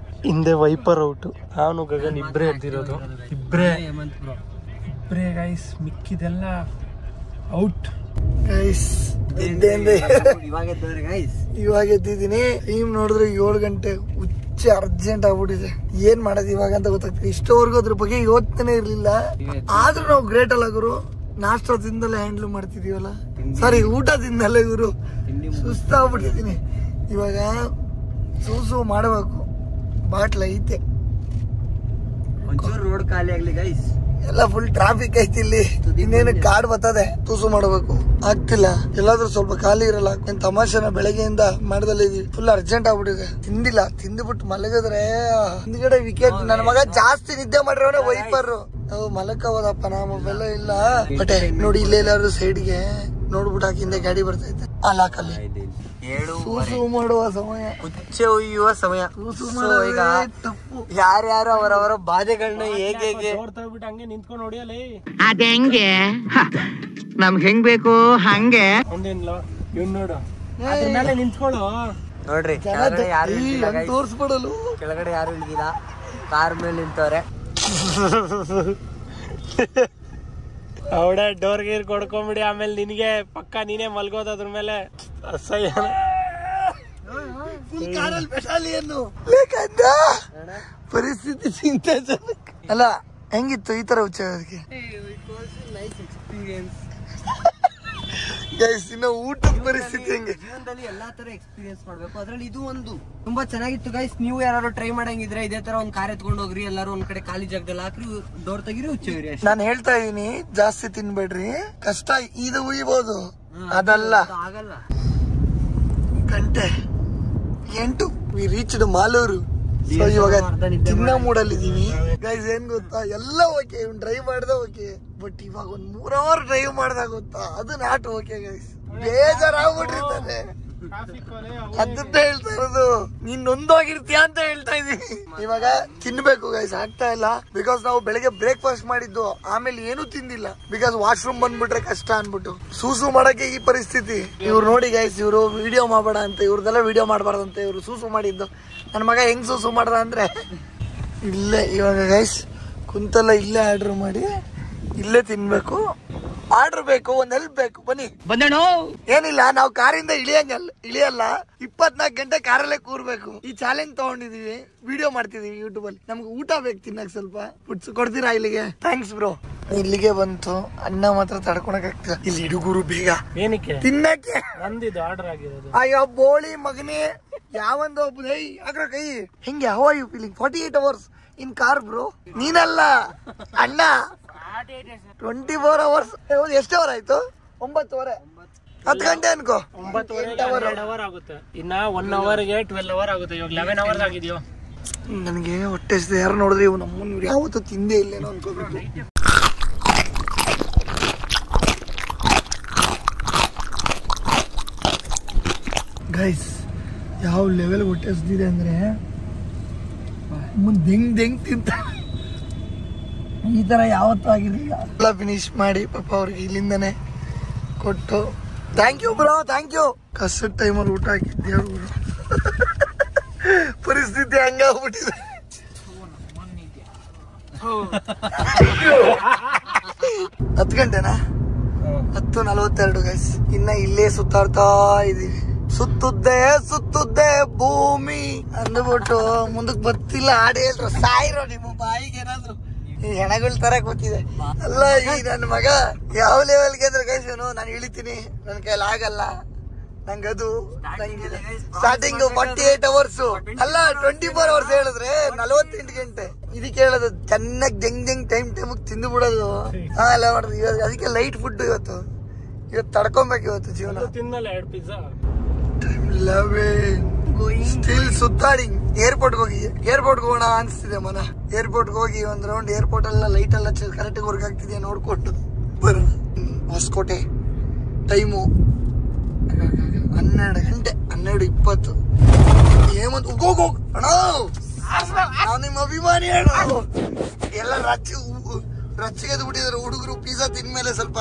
S4: ಹಿಂದೆ ವೈಪರ್ ಔಟು. ನಾನು ಗಗನ್ ಇಬ್ರೇ ಎದ್ದಿರೋದು, ಇಬ್ರೇ ಗೈಸ್. ಮಿಕ್ಕಿದೆಲ್ಲ out guys.
S1: ಇವಾಗ ಎದ್ದಿದ್ದೀನಿ. ಟೈಮ್ ನೋಡಿದ್ರೆ 7 ಗಂಟೆ. ಹುಚ್ಚೆ ಅರ್ಜೆಂಟ್ ಆಗ್ಬಿಟ್ಟಿದೆ. ಏನ್ ಮಾಡೋದು ಇವಾಗ ಅಂತ ಗೊತ್ತಾಗ್ತದೆ. ಇಷ್ಟವರೆಗೂ ಅದ್ರ ಬಗ್ಗೆ ಯೋಚನೆ ಇರ್ಲಿಲ್ಲ. ಆದ್ರೂ ನಾವು ಗ್ರೇಟ್ ಅಲ್ಲ ಗುರು, ನಾಷ್ಟದಿಂದಲೇ ಹ್ಯಾಂಡ್ಲ್ ಮಾಡ್ತಿದೀವಲ್ಲ. ಸಾರಿ, ಊಟದಿಂದಲೇ ಗುರು. ಸುಸ್ತಾಗ್ಬಿಟ್ಟಿದ್ದೀನಿ. ಇವಾಗ ಸೂಸು ಮಾಡಬೇಕು. ಬಾಟ್ಲ ಐತೆ,
S3: ಒಂಚೂರು ರೋಡ್ ಖಾಲಿ ಆಗ್ಲಿ ಗೈಸ್.
S1: ಎಲ್ಲ ಫುಲ್ ಟ್ರಾಫಿಕ್ ಐತಿ ಇಲ್ಲಿ. ಇನ್ನೇನು ಕಾಡ್ ಬರ್ತದೆ, ತೂಸು ಮಾಡಬೇಕು. ಆಗ್ತಿಲ್ಲ. ಎಲ್ಲಾದ್ರೂ ಸ್ವಲ್ಪ ಖಾಲಿ ಇರಲ್ಲ. ಏನ್ ತಮಾಷೆನ ಬೆಳಗ್ಗೆಯಿಂದ ಮಾಡ್ದಲ್ಲ ಇದೀವಿ. ಫುಲ್ ಅರ್ಜೆಂಟ್ ಆಗ್ಬಿಟ್ಟಿದೆ. ತಿಂದಿಲ್ಲ, ತಿಂದ್ಬಿಟ್ಟು ಮಲಗಿದ್ರೆ ಹಿಂದ್ಗಡೆ ವಿಕೆಟ್. ನನ್ನ ಮಗ ಜಾಸ್ತಿ ನಿದ್ದೆ ಮಾಡಿರೋನೆ ವೈಪರ್. ನಾವು ಮಲಕೋದಪ್ಪ, ನಾ ಮೊಬೈಲ್ ಇಲ್ಲ. ಬಟ್ ನೋಡಿ ಇಲ್ಲೇ ಎಲ್ಲಾದ್ರೂ ಸೈಡ್ಗೆ ನೋಡ್ಬಿಟ್ಟು ಹಾಕಿಂದ ಗಾಡಿ ಬರ್ತೈತೆ. ಅಲ್ಲಾಕಲ್ಲಿ ಸೂಸು ಮಾಡುವ ಸಮಯ,
S3: ಹುಚ್ಚೆ ಉಯ್ಯುವ ಸಮಯ. ಈಗ ಯಾರ್ಯಾರು ಅವರವರ ಬಾಧೆಗಳನ್ನ ಹೇಗೆ
S4: ಹಂಗೆ ನಿಂತ್ಕೊಂಡು ಹೊಡಿಯಲ್ಲ.
S5: ಅದ ಹೆಂಗೆ ನಮ್ಗೆ ಹೆಂಗ್ ಬೇಕು ಹಂಗೆ.
S4: ಒಂದೇನ್ಲ ಇವ್ ನೋಡು, ಅದ್ರ ಮೇಲೆ ನಿಂತ್ಕೊಳ್ಳು.
S3: ನೋಡ್ರಿ
S1: ತೋರ್ಸ್ಬಿಡಲು.
S3: ಕೆಳಗಡೆ ಯಾರು ಇಳಿದಿಲ್ಲ, ಕಾರ್ ಮೇಲೆ ನಿಂತವ್ರೆ.
S4: ಅವಡೆ ಡೋರ್ ಗೀರ್ ಕೊಡ್ಕೊಂಬಿಡಿ, ಆಮೇಲೆ ನಿನಗೆ ಪಕ್ಕ ನೀನೇ ಮಲ್ಗೋದ ಅದ್ರ ಮೇಲೆ. ಅಸಹ್ಯ.
S1: ಪರಿಸ್ಥಿತಿ ಚಿಂತೆ ಅಲ್ಲ. ಹೆಂಗಿತ್ತು ಈ ತರ ಹುಚ್ಚ? ಇನ್ನು ಊಟದ ಪರಿಸ್ಥಿತಿ ಹೆಂಗೆ?
S3: ಜೀವನದಲ್ಲಿ ಎಲ್ಲಾ ತರ ಎಕ್ಸ್ಪೀರಿಯನ್ಸ್ ಮಾಡ್ಬೇಕು, ಅದ್ರಲ್ಲಿ ಇದು ಒಂದು ತುಂಬಾ ಚೆನ್ನಾಗಿತ್ತು ಗೈಸ್. ನೀವು ಯಾರು ಟ್ರೈ ಮಾಡಂಗಿದ್ರೆ ಇದೇ ತರ ಒಂದ್ ಕಾರ್ ಎತ್ಕೊಂಡು ಹೋಗ್ರಿ, ಎಲ್ಲಾರು ಒಂದ್ ಕಡೆ ಖಾಲಿ ಜಾಗದಲ್ಲಿ ಹಾಕ್ರಿ, ಡೋರ್ ತೆಗಿರಿ, ಹುಚ್ಚಿರಿ.
S1: ನಾನು ಹೇಳ್ತಾ ಇದೀನಿ, ಜಾಸ್ತಿ ತಿನ್ಬೇಡ್ರಿ. ಕಷ್ಟ ಇದು ಉಯ್ಬೋದು, ಅದಲ್ಲ.
S3: ಆಗಲ್ಲ.
S1: ಗಂಟೆ 8 ವಿ ರೀಚ್ಡ್ ಮಾಲೂರು. ಸೊ ಇವಾಗ ತಿನ್ನ ಮೂಡಲ್ಲಿದೀವಿ ಗೈಸ್. ಏನ್ ಗೊತ್ತಾ, ಎಲ್ಲ ಓಕೆ, ಇವ್ನು ಡ್ರೈವ್ ಮಾಡ್ದ ಓಕೆ. ಬಟ್ ಇವಾಗ ಒಂದ್ 3 ಅವರ್ ಡ್ರೈವ್ ಮಾಡ್ದಾಗ ಗೊತ್ತಾ, ಅದು ನಾಟ್ ಓಕೆ ಗೈಸ್. ಬೇಜಾರಾಗ್ಬಿಟ್ಟಿರ್ತಾನೆ. ಅದನ್ನ ಹೇಳ್ತಾ ಇರೋದು. ನೀನ್ ನೊಂದೋಗಿರ್ತೀಯ ಅಂತ ಹೇಳ್ತಾ ಇದೀನಿ. ಇವಾಗ ತಿನ್ಬೇಕು ಗೈಸ್, ಆಗ್ತಾ ಇಲ್ಲ. ಬಿಕಾಸ್ ನಾವು ಬೆಳಿಗ್ಗೆ ಬ್ರೇಕ್ಫಾಸ್ಟ್ ಮಾಡಿದ್ದು, ಆಮೇಲೆ ಏನು ತಿಂದಿಲ್ಲ. ಬಿಕಾಸ್ ವಾಶ್ರೂಮ್ ಬಂದ್ಬಿಟ್ರೆ ಕಷ್ಟ ಅನ್ಬಿಟ್ಟು ಸೂಸು ಮಾಡಕ್ಕೆ ಈ ಪರಿಸ್ಥಿತಿ. ಇವ್ರು ನೋಡಿ ಗೈಸ್, ಇವ್ರು ವಿಡಿಯೋ ಮಾಡಬೇಡ ಅಂತ, ಇವ್ರದೆಲ್ಲ ವಿಡಿಯೋ ಮಾಡಬಾರ್ದಂತೆ. ಇವ್ರು ಸೂಸು ಮಾಡಿದ್ದು. ನನ್ನ ಮಗ ಹೆಂಗ್ ಸೂಸು ಮಾಡ್ದ ಅಂದ್ರೆ ಇಲ್ಲೇ. ಇವಾಗ ಗೈಸ್ ಕುಂತಲ್ಲ ಇಲ್ಲೇ ಆರ್ಡರ್ ಮಾಡಿ ಇಲ್ಲೇ ತಿನ್ಬೇಕು. ಆರ್ಡರ್ ಬೇಕು, ಒಂದ್ ಹೆಲ್ಪ್ ಬೇಕು, ಬನ್ನಿ.
S5: ಬಂದೇಣೋ
S1: ಏನಿಲ್ಲ, ನಾವು ಕಾರಿಂದ ಇಳಿಯಲ್ಲ 24 ಗಂಟೆ ಕಾರಲ್ಲೇ ಕೂರ್ಬೇಕು. ಈ ಚಾಲೆಂಜ್ ತಗೊಂಡಿದೀವಿ, ವಿಡಿಯೋ ಮಾಡ್ತಿದೀವಿ ಯೂಟ್ಯೂಬ್ ಅಲ್ಲಿ. ನಮ್ಗೆ ಊಟ ಬೇಕು ತಿನ್ನಕ್, ಸ್ವಲ್ಪ ಫುಡ್ಸ್ ಕೊಡ್ತೀರಾ ಇಲ್ಲಿಗೆ? Thanks bro. ಇಲ್ಲಿಗೆ ಬಂತು, ಅನ್ನ ಮಾತ್ರ ತಡ್ಕೊಳಕ್ ಆಗ್ತಿಲ್ಲ. ಇಲ್ಲಿ ಹುಡುಗರು ಬೇಗ
S4: ಏನಕ್ಕೆ
S1: ತಿನ್ನಕ್ಕೆ.
S4: ನಂದಿದು ಆರ್ಡರ್ ಆಗಿರೋದು.
S1: ಅಯ್ಯೋ ಬೋಳಿ ಮಗನೇ, ಯಾವಂದು ಆಗ್ರ ಕೈ. ಹೆಂಗೆ how are you feeling? 48 hours in car bro. ನೀನಲ್ಲ ಅಣ್ಣ, 24 hours. ಎಷ್ಟು ಅವರ್ ಆಯ್ತು? 9:30 10 ಗಂಟೆ ಅನ್ಕೋ.
S4: 9:30 ಅವರ್ ಆಗುತ್ತೆ. ಇನ್ನ 1 ಅವರ್ಗೆ 12 ಅವರ್ ಆಗುತ್ತೆ. ಇವಾಗ 11 ಅವರ್ಸ್ ಆಗಿದೆಯೋ.
S1: ನನಗೆ ಹೊಟ್ಟೆ ಹಸಿದೆ. ಯಾರು ನೋಡಿದ್ರೆ ಇವ್ ನಮ್ಮನ್ನ ಯಾವತ್ತೂ ತಿಂದೇ ಇಲ್ಲೇನೋ ಅನ್ಕೋಬೇಕು. ಗೈಸ್, ಯಾವ ಲೆವೆಲ್ ಹೊಟ್ಟೆ ಹಸಿದಿದೆ ಅಂದ್ರೆ ದೆಂಗ್ ತಿಂತ. ಈ ತರ ಯಾವತ್ತೂ ಆಗಿರಲಿಲ್ಲ. ಎಲ್ಲ ಫಿನಿಶ್ ಮಾಡಿ ಪಾಪ ಅವ್ರಿಗೆ ಇಲ್ಲಿಂದನೇ ಕೊಟ್ಟು thank you bro, thank you. ಕಷ್ಟದ ಟೈಮಲ್ಲಿ ಊಟ ಹಾಕಿದ್ದೆ ಅವರು. ಪರಿಸ್ಥಿತಿ ಹಂಗಾಗ್ಬಿಟ್ಟಿದೆ. 10 ಗಂಟೆನಾ? 10:42 ಗೈಸ್. ಇನ್ನ ಇಲ್ಲೇ ಸುತ್ತಾಡ್ತಾ ಇದೀವಿ. ಸುತ್ತುದ್ದೆ ಭೂಮಿ ಅಂದ್ಬಿಟ್ಟು ಮುಂದಕ್ಕೆ ಬರ್ತಿಲ್ಲ. ಹಾಡು ಹೇಳ್ರು ಸಾಯಿರೋ ನಿಮ್ಮ ಬಾಯಿಗೆ ಏನಾದ್ರು ಹೆಣಗಳ ತರ ಗೊತ್ತಿದೆ ಅಲ್ಲ. ಈ ನನ್ನ ಮಗ ಯಾವ ಲೆವೆಲ್ಗೆ ಅಂದ್ರೆ ಗೈಸ್, ನಾನು ಇಳಿತೀನಿ, ನನ್ನ ಕೈಯಲ್ಲಿ ಆಗಲ್ಲ. ನಂಗದು ಸ್ಟಾರ್ಟಿಂಗ್ 48 hours ಅಲ್ಲ 24 hours ಹೇಳಿದ್ರೆ 48 ಗಂಟೆ. ಇದಕ್ಕೆ ಹೇಳೋದು ಚೆನ್ನಾಗಿ ಜಂಗ್ ಟೈಮ್ ತಿಂದು ಬಿಡೋದು. ಎಲ್ಲ ಮಾಡಿದ್ವಿ. ಅದಕ್ಕೆ ಲೈಟ್ ಫುಡ್ ಇವತ್ತು ತಡ್ಕೊಬೇಕು. ಇವತ್ತು ಜೀವನ
S4: ತಿನ್ನಲ್ಲ 2 ಪಿಜ್ಜಾ.
S1: ಸ್ಟಿಲ್ ಸುತ್ತಾಡಿ ಏರ್ಪೋರ್ಟ್ಗೆ ಹೋಗೋಣ ಅನ್ಸ್ತಿದೆ ಮನ. ಏರ್ಪೋರ್ಟ್ಗೆ ಹೋಗಿ ಒಂದ್ ರೌಂಡ್ ಏರ್ಪೋರ್ಟ್ ಎಲ್ಲ ಲೈಟ್ ಎಲ್ಲ ಕರೆಕ್ಟ್ ವರ್ಕ್ ಆಗ್ತಿದೆ ನೋಡ್ಕೊಂಡು ಬರೋಣ. ಹೊಸಕೋಟೆ ಟೈಮು 12 ಗಂಟೆ 12:20. ಹೇಮಂತ್ ಹೋಗೋ ಅಣ್ಣ, ನಾವು ನಿಮ್ಮ ಅಭಿಮಾನಿ ಹೇಳು. ಎಲ್ಲ ರಚ್ಚಿಗೆ ಬಿಟ್ಟಿದ್ದಾರೆ ಹುಡುಗರು. ಪಿಜ್ಜಾ ತಿಂದ್ಮೇಲೆ ಸ್ವಲ್ಪ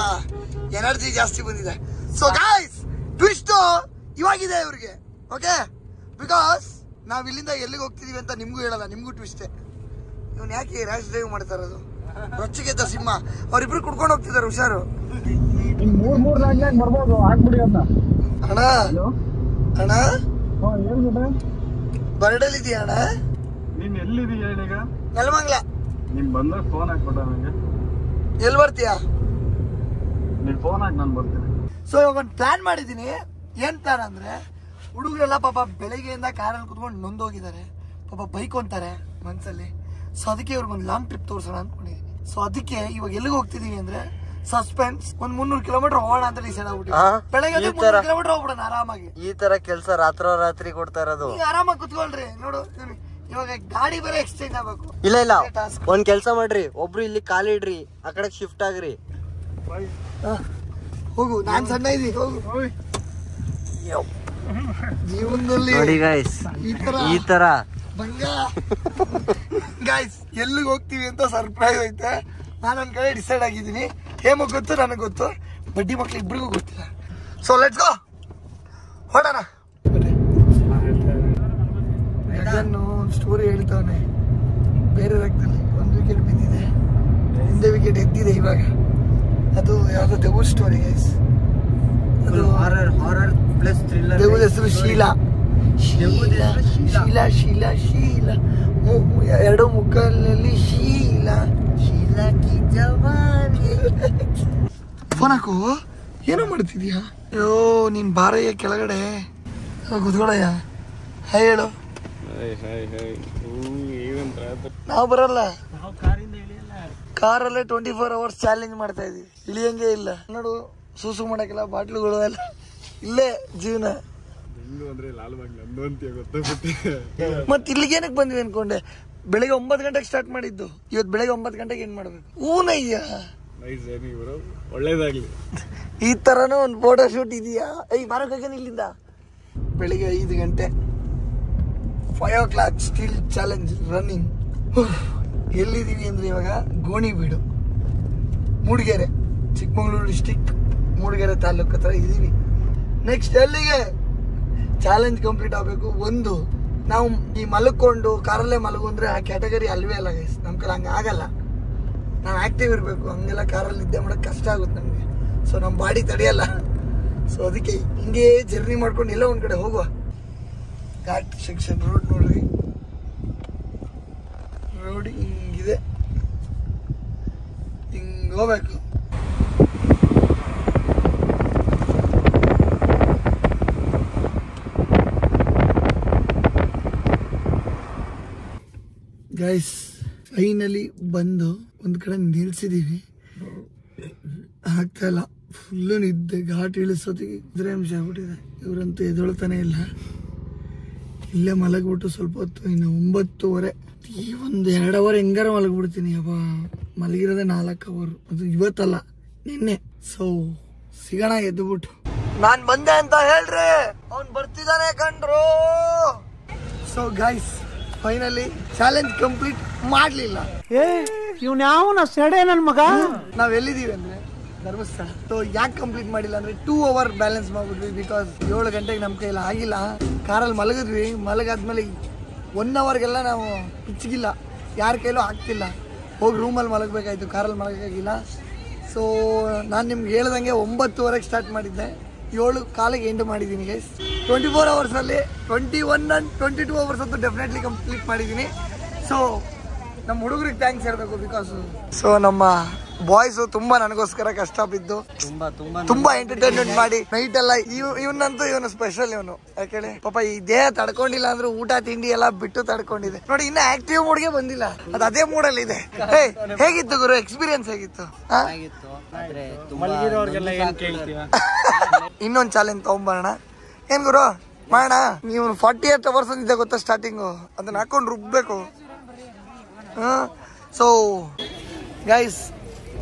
S1: ಎನರ್ಜಿ ಜಾಸ್ತಿ ಬಂದಿದೆ. ಸೊ ಗೈಸ್, ಟ್ವಿಸ್ಟ್ ಇವಾಗಿದೆ ಇವ್ರಿಗೆ. ಓಕೆ, ಬಿಕಾಸ್ ನಾವ್ ಇಲ್ಲಿಂದ ಎಲ್ಲಿಗೆ ಹೋಗ್ತಿದೀವಿ ಅಂತ ನಿಮ್ಗೂ ಹೇಳಲ್ಲ, ನಿಮ್ಗೂ ಟ್ವಿಸ್ಟೇ. ಇವ್ನು ಯಾಕೆ ರ್ಯಾಶ್ ಡ್ರೈವ್ ಮಾಡ್ತಾ ಇರೋದು? ರೊಚ್ಚಿಗೆದ್ದ ಸಿಂಹ. ಅವ್ರಿಬ್ರು ಕುಡ್ಕೊಂಡು ಹೋಗ್ತಿದ್ದಾರೆ, ಹುಷಾರು.
S6: 3 ಲಾಂಗ್ ಬರ್ಬೋದು, ಆಗ್ಬಿಡಿ ಅಂತ.
S1: ಅಣ್ಣ ಬರ್ಡಲ್ ಇದೆಯಾ ಅಣ್ಣ?
S6: ನೀನ್ ಎಲ್ಲಿದೀಯ ಈಗ?
S1: ನೆಲಮಂಗ್ಲ.
S6: ನೀನ್ ಬಂದಾಗ ಫೋನ್ ಹಾಕ್ಬಿಟ್ಟ ನಂಗೆ.
S1: ಎಲ್ಲಿ ಬರ್ತೀಯಾ?
S6: ನೀನ್ ಫೋನ್ ಹಾಕಿ ನಾನು ಬರ್ತೀನಿ.
S1: ಸೊ ಇವಾಗ ಒಂದು ಪ್ಲಾನ್ ಮಾಡಿದೀನಿ. ಏನ್ ಪ್ಲಾನ್ ಅಂದ್ರೆ, ಹುಡುಗರೆಲ್ಲ ಪಾಪ ಬೆಳಿಗ್ಗೆಯಿಂದ ಕಾರಲ್ಲಿ ಕುತ್ಕೊಂಡು ನೊಂದೋಗಿದ್ದಾರೆ. ಪಾಪ ಬೈಕ್ ಅಂತಾರೆ ಮನ್ಸಲ್ಲಿ. ಸೊ ಅದಕ್ಕೆ ಇವ್ರಿಗೊಂದು ಲಾಂಗ್ ಟ್ರಿಪ್ ತೋರ್ಸೋಣ ಅನ್ಕೊಂಡಿದೀನಿ. ಸೊ ಅದಕ್ಕೆ ಇವಾಗ ಎಲ್ಲಿಗೆ ಹೋಗ್ತಿದೀವಿ ಅಂದ್ರೆ ಸಸ್ಪೆನ್ಸ್. 100 ಕಿಲೋಮೀಟರ್ ಹೋಗೋಣ ಅಂತ ಡಿಸೈಡ್ ಆಗ್ಬಿಟ್ಟು ಬೆಳಗ್ಗೆ 300 ಕಿಲೋಮೀಟರ್ ಹೋಗ್ಬಿಡೋಣ ಆರಾಮಾಗಿ.
S3: ಈ ತರ ಕೆಲಸ ರಾತ್ರಿ ಕೊಡ್ತಾ ಇರೋದು.
S1: ಆರಾಮಾಗಿ ಕುತ್ಕೊಳ್ರಿ. ನೋಡು ಇವಾಗ ಗಾಡಿ ಬೇರೆ ಎಕ್ಸ್ಚೇಂಜ್ ಆಗ್ಬೇಕು.
S3: ಇಲ್ಲ ಒಂದ್ ಕೆಲ್ಸ ಮಾಡ್ರಿ, ಒಬ್ರು ಇಲ್ಲಿ ಕಾಲ್ ಇಡ್ರಿ, ಆ ಕಡೆ ಶಿಫ್ಟ್ ಆಗ್ರಿ.
S1: ಹೋಗು, ನಾನ್ ಸಣ್ಣ ಇದೀನಿ, ಹೋಗು. ಜೀವನದಲ್ಲಿ
S3: ನೋಡಿ ಗೈಸ್, ಈ ತರ
S1: ಬಂಗ ಗೈಸ್ ಎಲ್ಲಿಗೆ ಹೋಗ್ತೀವಿ ಅಂತ ಸರ್ಪ್ರೈಸ್ ಐತೆ. ನಾನು ಒಂದ್ ಕಡೆ ಡಿಸೈಡ್ ಆಗಿದ್ದೀನಿ. ಹೇಮಗ್ ಗೊತ್ತು, ನನಗೆ ಗೊತ್ತು, ಬಡ್ಡಿ ಮಕ್ಳು ಇಬ್ರಿಗೂ ಗೊತ್ತಿಲ್ಲ. ಸೊ ಲೆಟ್ಸ್ ಗೋ, ಹೊಡೋಣ. ಸ್ಟೋರಿ ಹೇಳ್ತಾವನೆ. ಬೇರೆ ರಕ್ತದಲ್ಲಿ 1 ವಿಕೆಟ್ ಬಿದ್ದಿದೆ, ಹಿಂದೆ ವಿಕೆಟ್ ಎದ್ದಿದೆ ಇವಾಗ. ಅದು ಯಾವ್ದೋ ದೆವ್ವದ ಸ್ಟೋರಿ ಗೈಸ್. ಅದು
S3: ಹಾರರ್ ಪ್ಲಸ್ ಥ್ರಿಲ್ಲರ್.
S1: ದೆವ್ವದ ಹೆಸರು ಶೀಲಾ. ಎರಡು ಮುಖದಲ್ಲಿ ಶೀಲಾ ಕಿ ಜವಾನಿ. ಫೋನ್ ಹಾಕು. ಏನೋ ಮಾಡ್ತಿದ್ಯಾ? ಅಯ್ಯೋ ನೀನ್ ಬಾರಯ್ಯ ಕೆಳಗಡೆ ಕುತ್ಕೊಳಯ್ಯ. ಹಾಯ್ ಹೇಳು. ನಾವು ಬರಲ್ಲ, ಕಾರಲ್ಲೇ 24 hours ಚಾಲೆಂಜ್ ಮಾಡ್ತಾ ಇದೀವಿ. ಇಳಿಯಂಗೆ ಇಲ್ಲ ನೋಡು. ಸೂಸು ಮಾಡಕ್ಕೆಲ್ಲ ಬಾಟ್ಲುಗಳು ಎಲ್ಲ ಇಲ್ಲೇ ಜೀವನ. ಮತ್ ಇಲ್ಲಿಗೆ ಏನಕ್ಕೆ ಬಂದ್ವಿ ಅನ್ಕೊಂಡೆ. ಬೆಳಿಗ್ಗೆ 9 ಗಂಟೆಗೆ ಸ್ಟಾರ್ಟ್ ಮಾಡಿದ್ದು, ಇವತ್ತು ಬೆಳಿಗ್ಗೆ 9 ಗಂಟೆಗೆ ಏನ್ ಮಾಡ್ಬೇಕು? ಊನಯ್ಯ,
S6: ಒಳ್ಳೇದಾಗ್ಲಿ.
S1: ಈ ತರನು ಒಂದು ಫೋಟೋ ಶೂಟ್ ಇದೆಯಾ? ಬಾರೋಕಾಗೇನು ಇಲ್ಲಿಂದ? ಬೆಳಿಗ್ಗೆ 5 ಗಂಟೆ 5 o'clock ಸ್ಟಿಲ್ ಚಾಲೆಂಜ್ ರನ್ನಿಂಗ್. ಎಲ್ಲಿದ್ದೀವಿ ಅಂದರೆ ಇವಾಗ ಗೋಣಿಬೀಡು, ಮೂಡಿಗೆರೆ, ಚಿಕ್ಕಮಗಳೂರು ಡಿಸ್ಟಿಕ್, ಮೂಡಿಗೆರೆ ತಾಲೂಕು ಹತ್ರ ಇದ್ದೀವಿ. ನೆಕ್ಸ್ಟ್ ಎಲ್ಲಿಗೆ ಚಾಲೆಂಜ್ ಕಂಪ್ಲೀಟ್ ಆಗಬೇಕು. ಒಂದು, ನಾವು ಈ ಮಲ್ಕೊಂಡು ಕಾರಲ್ಲೇ ಮಲಗು ಅಂದರೆ ಆ ಕ್ಯಾಟಗರಿ ಅಲ್ವೇ ಅಲ್ಲ ಗೈಸ್. ನಮ್ಮ ಕಡೆ ಹಂಗೆ ಆಗಲ್ಲ. ನಾವು ಆ್ಯಕ್ಟಿವ್ ಇರಬೇಕು. ಹಂಗೆಲ್ಲ ಕಾರಲ್ಲಿ ನಿದ್ದೆ ಮಾಡೋಕ್ಕೆ ಕಷ್ಟ ಆಗುತ್ತೆ ನಮಗೆ. ಸೊ ನಮ್ಮ ಬಾಡಿ ತಡೆಯಲ್ಲ. ಸೊ ಅದಕ್ಕೆ ಹಿಂಗೆ ಜರ್ನಿ ಮಾಡ್ಕೊಂಡು ಎಲ್ಲ ಒಂದು ಕಡೆ ಹೋಗುವ. ಘಾಟ್ ಸೆಕ್ಷನ್ ರೋಡ್ ನೋಡ್ರಿ, ರೋಡ್ ಹಿಂಗಿದೆ, ಹಿಂಗೆ ಹೋಗ್ಬೇಕು. ಗೈಸ್ ಫೈನಲಿ ಬಂದು ಒಂದು ಕಡೆ ನಿಲ್ಸಿದೀವಿ. ಆಗ್ತಾ ಇಲ್ಲ, ಫುಲ್ಲು ನಿದ್ದೆ. ಘಾಟ್ ಇಳಿಸೋದಿಗೆ 5 ನಿಮಿಷ ಆಗ್ಬಿಟ್ಟಿದೆ. ಇವರಂತೂ ಎದೊಳ್ತಾನೆ ಇಲ್ಲ. ಇಲ್ಲೇ ಮಲಗ್ಬಿಟ್ಟು ಸ್ವಲ್ಪ ಹೊತ್ತು, ಇನ್ನು 9:30. ಈ ಒಂದು 2 ಅವರ್ ಹೆಂಗಾರ ಮಲಗ್ಬಿಡ್ತೀನಿ. ಅಪ್ಪ ಮಲಗಿರೋದೆ 4 ಅವರ್. ಅದು ಇವತ್ತಲ್ಲ, ನಿನ್ನೆ. ಸೊ ಸಿಗೋಣ ಎದ್ದುಬಿಟ್ಟು. ನಾನ್ ಬಂದೆ ಅಂತ ಹೇಳ್ರಿ, ಅವ್ನು ಬರ್ತಿದ್ದಾನೆ ಕಣ್ರು. So guys finally challenge complete ಮಾಡ್ಲಿಲ್ಲ.
S2: ಇವ್ನ ಯಾವನ ಸೆಡೆ ನನ್ ಮಗ.
S1: ನಾವ್ ಎಲ್ಲಿದೀವಿ ಅಂದ್ರೆ ಧರ್ಮಸ್ಥಳ. ಸೊ ಯಾಕೆ ಕಂಪ್ಲೀಟ್ ಮಾಡಿಲ್ಲ ಅಂದ್ರೆ 2 ಅವರ್ ಬ್ಯಾಲೆನ್ಸ್ ಮಾಡ್ಬಿಟ್ವಿ. ಬಿಕಾಸ್ 7 ಗಂಟೆಗೆ ನಮ್ಮ ಕೈಯಲ್ಲಿ ಆಗಿಲ್ಲ. ಕಾರಲ್ಲಿ ಮಲಗಿದ್ವಿ. ಮಲಗಾದ್ಮೇಲೆ 1 ಅವರ್ಗೆಲ್ಲ ನಾವು ಪಿಚ್ಚಿಗಿಲ್ಲ, ಯಾರ ಕೈಲೂ ಆಗ್ತಿಲ್ಲ. ಹೋಗಿ ರೂಮಲ್ಲಿ ಮಲಗಬೇಕಾಯ್ತು, ಕಾರಲ್ಲಿ ಮಲಗಾಗಿಲ್ಲ. ಸೊ ನಾನು ನಿಮ್ಗೆ ಹೇಳ್ದಂಗೆ 9:30 ಸ್ಟಾರ್ಟ್ ಮಾಡಿದ್ದೆ, 7:15 ಎಂಡ್ ಮಾಡಿದ್ದೀನಿ ಗೈಸ್. 24 ಅವರ್ಸಲ್ಲಿ 21 and 22 ಅವರ್ಸ್ ಅಂತೂ ಡೆಫಿನೆಟ್ಲಿ ಕಂಪ್ಲೀಟ್ ಮಾಡಿದ್ದೀನಿ. ಸೊ ನಮ್ಮ ಹುಡುಗರಿಗೆ ಥ್ಯಾಂಕ್ಸ್ ಹೇಳಬೇಕು. ಬಿಕಾಸ್ ಸೊ ನಮ್ಮ ಬಾಯ್ಸು ತುಂಬಾ ನನಗೋಸ್ಕರ ಕಷ್ಟ ಬಿದ್ದು ತುಂಬಾ ಎಂಟರ್ಟೈನ್ಮೆಂಟ್ ಮಾಡಿ ನೈಟ್ ಎಲ್ಲ. ಇವನಂತೂ ಇವನು ಸ್ಪೆಷಲ್. ಇವನು ಯಾಕೇಳಿ ಪಾಪ ಈ ದೇಹ ತಡ್ಕೊಂಡಿಲ್ಲ ಅಂದ್ರೆ ಊಟ ತಿಂಡಿ ಎಲ್ಲ ಬಿಟ್ಟು ತಡ್ಕೊಂಡಿದೆ ನೋಡಿ. ಇನ್ನ ಆಕ್ಟಿವ್ ಮೂಡ್ಗೆ ಬಂದಿಲ್ಲ, ಅದು ಅದೇ ಮೂಡಲ್ಲಿ ಇದೆ. ಹೇಗಿತ್ತು ಗುರು ಎಕ್ಸ್ಪೀರಿಯನ್ಸ್? ಹೇಗಿತ್ತು? ಇನ್ನೊಂದು ಚಾಲೆಂಜ್ ತಗೊಂಬರೋಣ. ಏನ್ ಗುರು ಮಾಡೋಣ? ನೀವು 48 ಅವರ್ಸ್ ಅಂದಿದ್ದೆ ಗೊತ್ತಾ ಸ್ಟಾರ್ಟಿಂಗು, ಅದನ್ನ ಹಾಕೊಂಡು ರುಬ್ಬೇಕು. So guys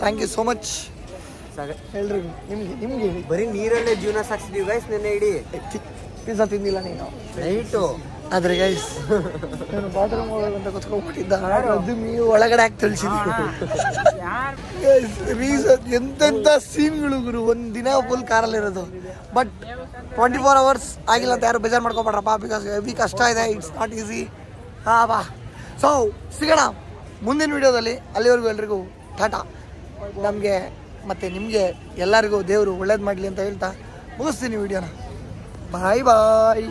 S1: thank you so much. ಹೇಳ್ರಿ ನಿಮ್ಗೆ
S3: ಬರೀ ನೀರಲ್ಲೇ ಜೀವನ ಸಾಕ್ಸಿದೀವಿ ಗೈಸ್. ನೆನ್ನೆ ಇಡೀ
S1: ಪಿಜ್ಜಾ ತಿಂದಿಲ್ಲ ನೀನು
S3: ನೈಟು.
S1: ಆದ್ರೆ ಗೈಸ್ ನಾನು ಬಾತ್ರೂಮ್ ಹೋಗೋದಂತ ಕುತ್ಕೊಂಡ್ಬಿಟ್ಟಿದ್ದ, ಅದು ನೀವು ಒಳಗಡೆ ಹಾಕಿ ತಿಳಿಸಿದ್ವಿ. ಎಂತೆಂಥ ಸೀನ್ಗಳು ಗುರು. ಒಂದ್ ದಿನ ಫುಲ್ ಕಾರಲ್ಲಿ ಇರೋದು. ಬಟ್ 24 ಅವರ್ಸ್ ಆಗಿಲ್ಲ ಅಂತ ಯಾರು ಬೇಜಾರು ಮಾಡ್ಕೊಬೇಡ್ರಪ್ಪ. ಬಿಕಾಸ್ ಹೆವಿ ಕಷ್ಟ ಇದೆ, ಇಟ್ಸ್ ನಾಟ್ ಈಸಿ. ಬಾ. ಸೊ ಸಿಗೋಣ ಮುಂದಿನ ವಿಡಿಯೋದಲ್ಲಿ. ಅಲ್ಲಿವರೆಗೂ ಎಲ್ರಿಗೂ ಟಾಟಾ. ನಮಗೆ ಮತ್ತು ನಿಮಗೆ ಎಲ್ಲರಿಗೂ ದೇವರು ಒಳ್ಳೇದು ಮಾಡಲಿ ಅಂತ ಹೇಳ್ತಾ ಮುಗಿಸ್ತೀನಿ ವಿಡಿಯೋನ. ಬಾಯ್ ಬಾಯ್.